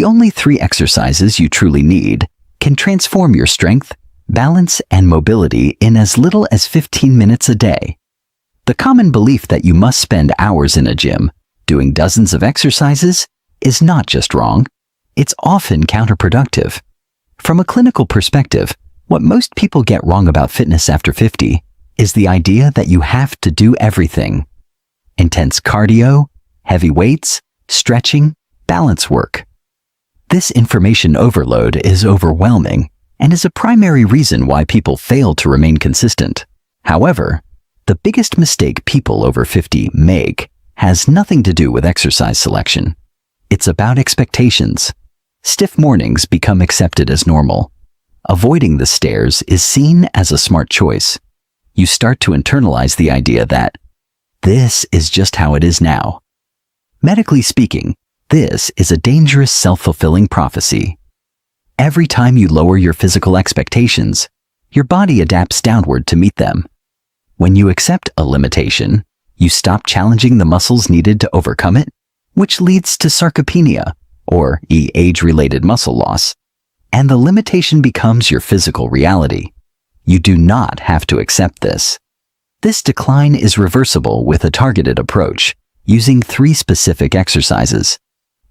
The only 3 exercises you truly need can transform your strength, balance, and mobility in as little as 15 minutes a day. The common belief that you must spend hours in a gym doing dozens of exercises is not just wrong, it's often counterproductive. From a clinical perspective, what most people get wrong about fitness after 50 is the idea that you have to do everything. Intense cardio, heavy weights, stretching, balance work. This information overload is overwhelming and is a primary reason why people fail to remain consistent. However, the biggest mistake people over 50 make has nothing to do with exercise selection. It's about expectations. Stiff mornings become accepted as normal. Avoiding the stairs is seen as a smart choice. You start to internalize the idea that this is just how it is now. Medically speaking, this is a dangerous self-fulfilling prophecy. Every time you lower your physical expectations, your body adapts downward to meet them. When you accept a limitation, you stop challenging the muscles needed to overcome it, which leads to sarcopenia, or age-related muscle loss, and the limitation becomes your physical reality. You do not have to accept this. This decline is reversible with a targeted approach, using 3 specific exercises.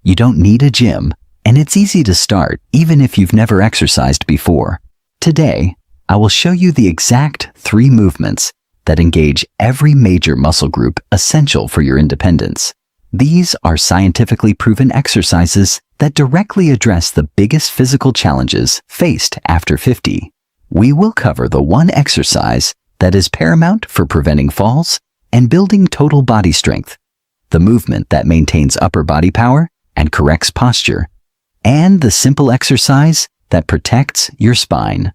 You don't need a gym, and it's easy to start even if you've never exercised before. Today, I will show you the exact 3 movements that engage every major muscle group essential for your independence. These are scientifically proven exercises that directly address the biggest physical challenges faced after 50. We will cover the one exercise that is paramount for preventing falls and building total body strength, the movement that maintains upper body power and corrects posture, and the simple exercise that protects your spine.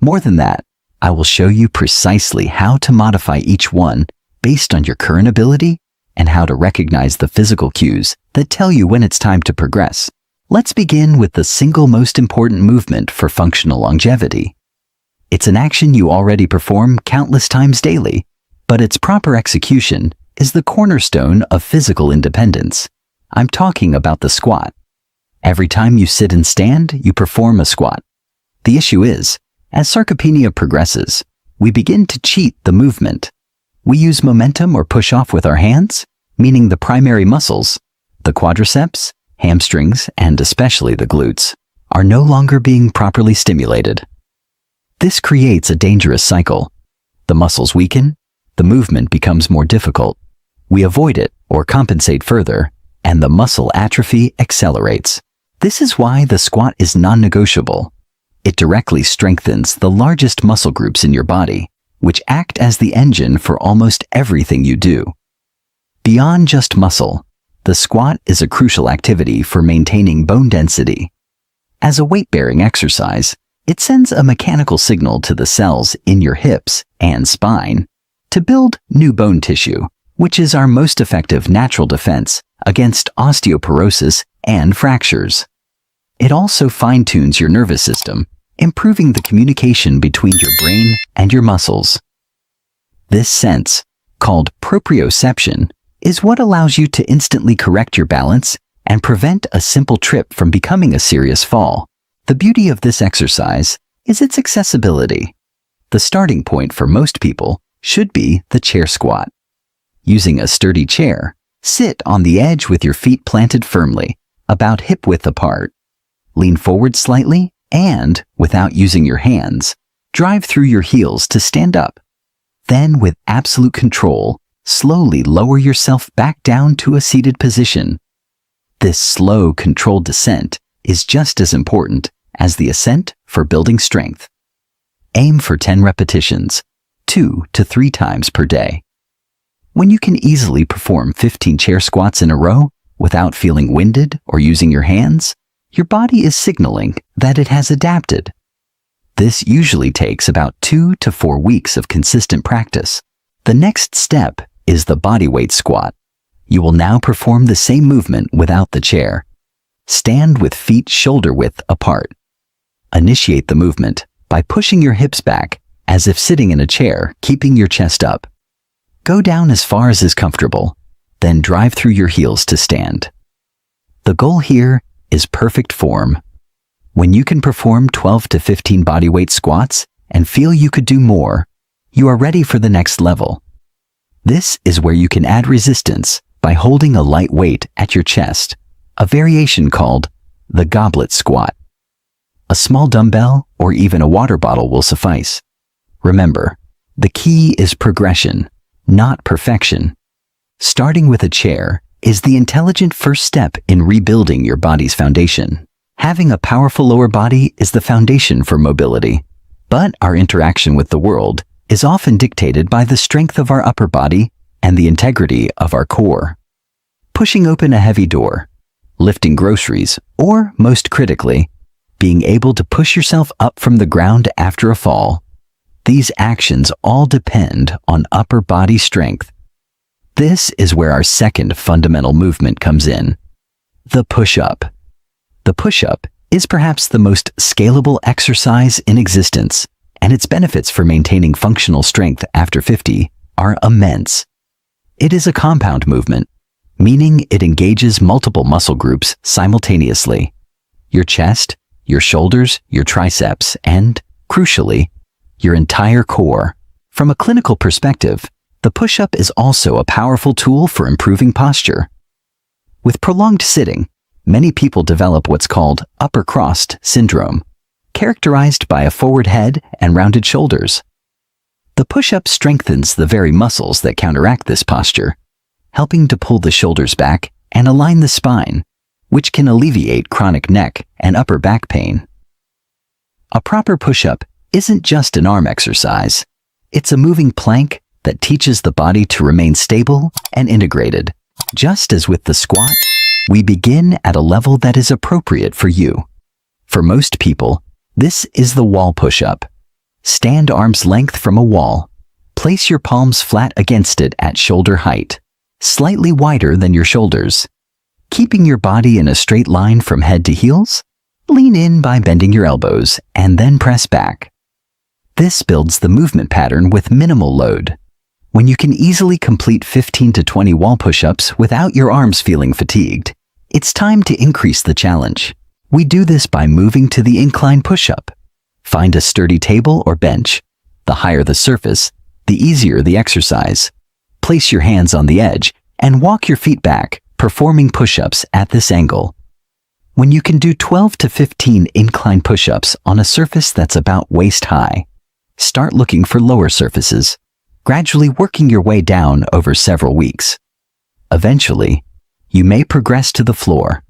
More than that, I will show you precisely how to modify each one based on your current ability and how to recognize the physical cues that tell you when it's time to progress. Let's begin with the single most important movement for functional longevity. It's an action you already perform countless times daily, but its proper execution is the cornerstone of physical independence. I'm talking about the squat. Every time you sit and stand, you perform a squat. The issue is, as sarcopenia progresses, we begin to cheat the movement. We use momentum or push off with our hands, meaning the primary muscles, the quadriceps, hamstrings, and especially the glutes, are no longer being properly stimulated. This creates a dangerous cycle. The muscles weaken, the movement becomes more difficult. We avoid it or compensate further, and the muscle atrophy accelerates. This is why the squat is non-negotiable. It directly strengthens the largest muscle groups in your body, which act as the engine for almost everything you do. Beyond just muscle, the squat is a crucial activity for maintaining bone density. As a weight-bearing exercise, it sends a mechanical signal to the cells in your hips and spine to build new bone tissue, which is our most effective natural defense against osteoporosis and fractures. It also fine-tunes your nervous system, improving the communication between your brain and your muscles. This sense, called proprioception, is what allows you to instantly correct your balance and prevent a simple trip from becoming a serious fall. The beauty of this exercise is its accessibility. The starting point for most people should be the chair squat. Using a sturdy chair, sit on the edge with your feet planted firmly, about hip-width apart. Lean forward slightly and, without using your hands, drive through your heels to stand up. Then, with absolute control, slowly lower yourself back down to a seated position. This slow, controlled descent is just as important as the ascent for building strength. Aim for 10 repetitions, 2 to 3 times per day. When you can easily perform 15 chair squats in a row without feeling winded or using your hands, your body is signaling that it has adapted. This usually takes about 2 to 4 weeks of consistent practice. The next step is the bodyweight squat. You will now perform the same movement without the chair. Stand with feet shoulder width apart. Initiate the movement by pushing your hips back as if sitting in a chair, keeping your chest up. Go down as far as is comfortable, then drive through your heels to stand. The goal here is perfect form. When you can perform 12 to 15 bodyweight squats and feel you could do more, you are ready for the next level. This is where you can add resistance by holding a light weight at your chest, a variation called the goblet squat. A small dumbbell or even a water bottle will suffice. Remember, the key is progression, not perfection. Starting with a chair is the intelligent first step in rebuilding your body's foundation. Having a powerful lower body is the foundation for mobility, but our interaction with the world is often dictated by the strength of our upper body and the integrity of our core. Pushing open a heavy door, lifting groceries, or, most critically, being able to push yourself up from the ground after a fall. These actions all depend on upper body strength. This is where our second fundamental movement comes in, the push-up. The push-up is perhaps the most scalable exercise in existence, and its benefits for maintaining functional strength after 50 are immense. It is a compound movement, meaning it engages multiple muscle groups simultaneously. Your chest, your shoulders, your triceps, and, crucially, your entire core. From a clinical perspective, the push-up is also a powerful tool for improving posture. With prolonged sitting, many people develop what's called upper crust syndrome, characterized by a forward head and rounded shoulders. The push-up strengthens the very muscles that counteract this posture, helping to pull the shoulders back and align the spine, which can alleviate chronic neck and upper back pain. A proper push-up isn't just an arm exercise. It's a moving plank that teaches the body to remain stable and integrated. Just as with the squat, we begin at a level that is appropriate for you. For most people, this is the wall push-up. Stand arm's length from a wall. Place your palms flat against it at shoulder height, slightly wider than your shoulders. Keeping your body in a straight line from head to heels, lean in by bending your elbows and then press back. This builds the movement pattern with minimal load. When you can easily complete 15 to 20 wall push-ups without your arms feeling fatigued, it's time to increase the challenge. We do this by moving to the incline push-up. Find a sturdy table or bench. The higher the surface, the easier the exercise. Place your hands on the edge and walk your feet back, performing push-ups at this angle. When you can do 12 to 15 incline push-ups on a surface that's about waist high, start looking for lower surfaces, gradually working your way down over several weeks. Eventually, you may progress to the floor.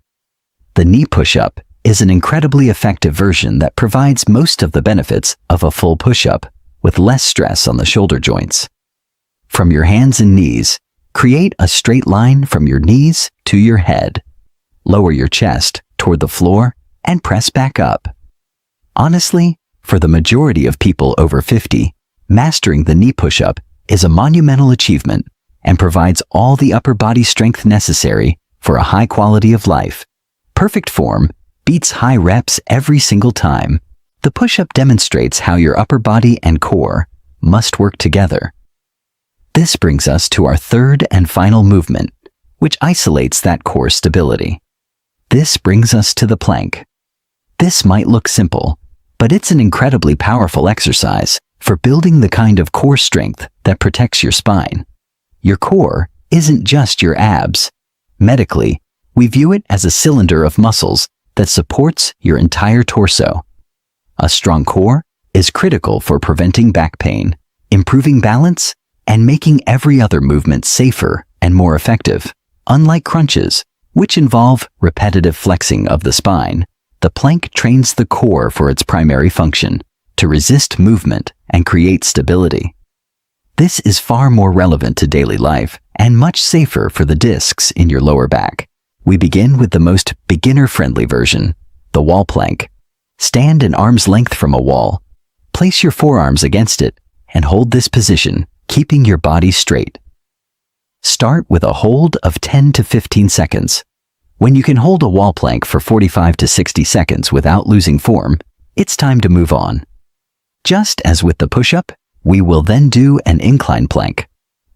The knee push-up is an incredibly effective version that provides most of the benefits of a full push-up with less stress on the shoulder joints. From your hands and knees, create a straight line from your knees to your head. Lower your chest toward the floor and press back up. Honestly, for the majority of people over 50, mastering the knee push-up is a monumental achievement and provides all the upper body strength necessary for a high quality of life. Perfect form beats high reps every single time. The push-up demonstrates how your upper body and core must work together. This brings us to our third and final movement, which isolates that core stability. This brings us to the plank. This might look simple, but it's an incredibly powerful exercise for building the kind of core strength that protects your spine. Your core isn't just your abs. Medically, we view it as a cylinder of muscles that supports your entire torso. A strong core is critical for preventing back pain, improving balance, and making every other movement safer and more effective. Unlike crunches, which involve repetitive flexing of the spine, the plank trains the core for its primary function, to resist movement and create stability. This is far more relevant to daily life and much safer for the discs in your lower back. We begin with the most beginner-friendly version, the wall plank. Stand an arm's length from a wall. Place your forearms against it and hold this position, keeping your body straight. Start with a hold of 10 to 15 seconds. When you can hold a wall plank for 45 to 60 seconds without losing form, it's time to move on. Just as with the push-up, we will then do an incline plank.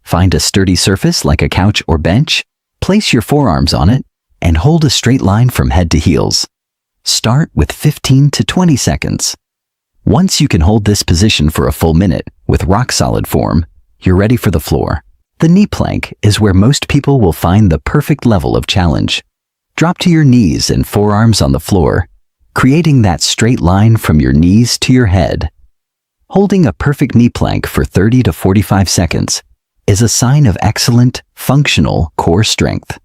Find a sturdy surface like a couch or bench, place your forearms on it, and hold a straight line from head to heels. Start with 15 to 20 seconds. Once you can hold this position for a full minute with rock-solid form, you're ready for the floor. The knee plank is where most people will find the perfect level of challenge. Drop to your knees and forearms on the floor, creating that straight line from your knees to your head. Holding a perfect knee plank for 30 to 45 seconds is a sign of excellent, functional core strength.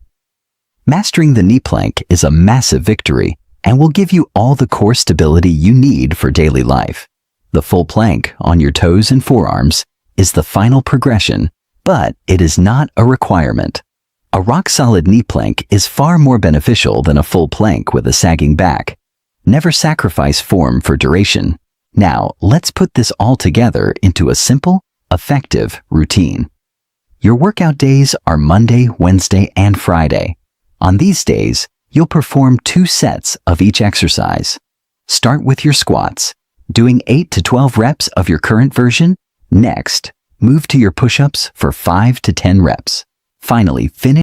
Mastering the knee plank is a massive victory and will give you all the core stability you need for daily life. The full plank on your toes and forearms is the final progression, but it is not a requirement. A rock-solid knee plank is far more beneficial than a full plank with a sagging back. Never sacrifice form for duration. Now, let's put this all together into a simple, effective routine. Your workout days are Monday, Wednesday, and Friday. On these days, you'll perform 2 sets of each exercise. Start with your squats, doing 8 to 12 reps of your current version. Next, move to your push-ups for 5 to 10 reps. Finally, finish